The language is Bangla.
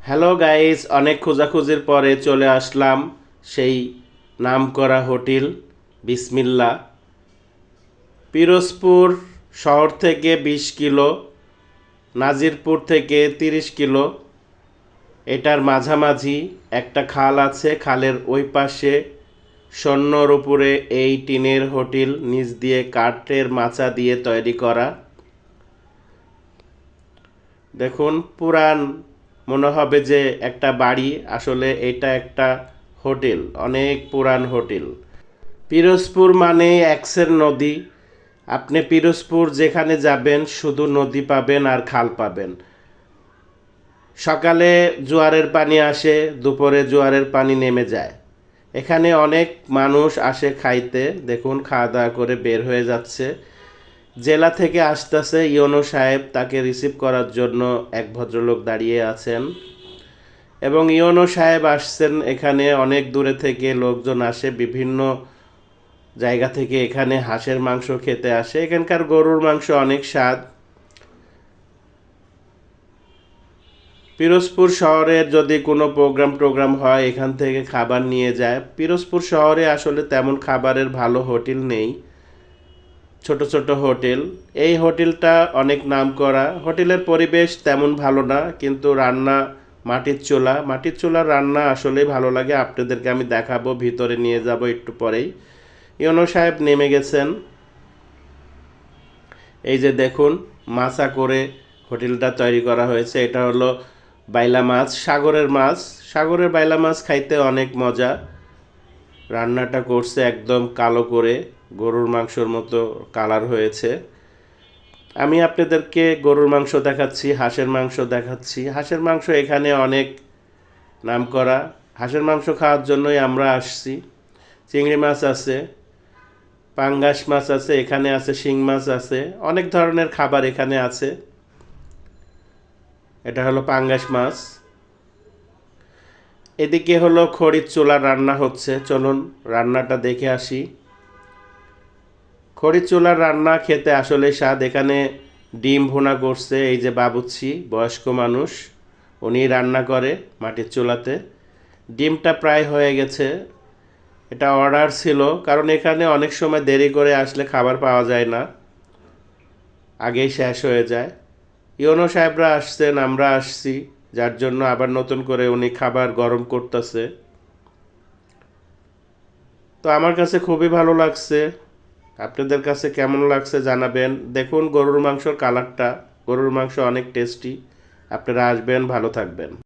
হ্যালো গাইস, অনেক খোঁজাখুঁজির পরে চলে আসলাম সেই নামকরা হোটেল বিসমিল্লা। পিরোজপুর শহর থেকে 20 কিলো, নাজিরপুর থেকে 30 কিলো। এটার মাঝামাঝি একটা খাল আছে, খালের ওই পাশে সন্যর উপরে এই টিনের হোটেল, নিচ দিয়ে কাঠের মাচা দিয়ে তৈরি করা। দেখুন, পুরান মনে হবে যে একটা বাড়ি, আসলে এটা একটা হোটেল, অনেক পুরান হোটেল। পিরোজপুর মানে এক্সের নদী। আপনি পিরোজপুর যেখানে যাবেন শুধু নদী পাবেন আর খাল পাবেন। সকালে জোয়ারের পানি আসে, দুপুরে জোয়ারের পানি নেমে যায়। এখানে অনেক মানুষ আসে খাইতে। দেখুন, খাওয়া দাওয়া করে বের হয়ে যাচ্ছে। জেলা থেকে আসতেছে ইওনো সাহেব, তাকে রিসিভ করার জন্য এক ভদ্রলোক দাঁড়িয়ে আছেন। এবং ইওনো সাহেব আসছেন এখানে, অনেক দূরে থেকে লোকজন আসে, বিভিন্ন জায়গা থেকে এখানে হাঁসের মাংস খেতে আসে। এখানকার গরুর মাংস অনেক স্বাদ। পিরোজপুর শহরের যদি কোনো প্রোগ্রাম হয় এখান থেকে খাবার নিয়ে যায়। পিরোজপুর শহরে আসলে তেমন খাবারের ভালো হোটেল নেই, ছোট ছোট হোটেল। এই হোটেলটা অনেক নামকরা। হোটেলের পরিবেশ তেমন ভালো না, কিন্তু রান্না মাটির চুলার রান্না আসলেই ভালো লাগে। আপনাদেরকে আমি দেখাবো, ভিতরে নিয়ে যাব একটু পরেই। ইওনো সাহেব নেমে গেছেন। এই যে দেখুন, মাছা করে হোটেলটা তৈরি করা হয়েছে। এটা হলো বাইলা মাছ, সাগরের মাছ। সাগরের বাইলা মাছ খাইতে অনেক মজা। রান্নাটা করছে একদম কালো করে, গরুর মাংসর মতো কালার হয়েছে। আমি আপনাদেরকে গরুর মাংস দেখাচ্ছি, হাঁসের মাংস দেখাচ্ছি। হাঁসের মাংস এখানে অনেক নামকরা। হাঁসের মাংস খাওয়ার জন্যই আমরা আসছি। চিংড়ি মাছ আছে, পাঙ্গাস মাছ আছে, এখানে আছে শিং মাছ আছে, অনেক ধরনের খাবার এখানে আছে। এটা হলো পাঙ্গাস মাছ। এদিকে হলো খড়ির চুলার রান্না হচ্ছে, চলুন রান্নাটা দেখে আসি। খড়ির চুলার রান্না খেতে আসলে স্বাদ। এখানে ডিম ভুনা করছে এই যে বাবুচ্ছি, বয়স্ক মানুষ, উনি রান্না করে মাটির চুলাতে। ডিমটা প্রায় হয়ে গেছে। এটা অর্ডার ছিল, কারণ এখানে অনেক সময় দেরি করে আসলে খাবার পাওয়া যায় না, আগেই শেষ হয়ে যায়। ইওনো সাহেবরা আসছেন, আমরা আসছি, যার জন্য আবার নতুন করে উনি খাবার গরম করতেছে। তো আমার কাছে খুবই ভালো লাগছে। আপনাদের কাছে কেমন লাগছে জানাবেন। দেখুন গরুর মাংসর কালারটা, গরুর মাংস অনেক টেস্টি। আপনারা আসবেন, ভালো থাকবেন।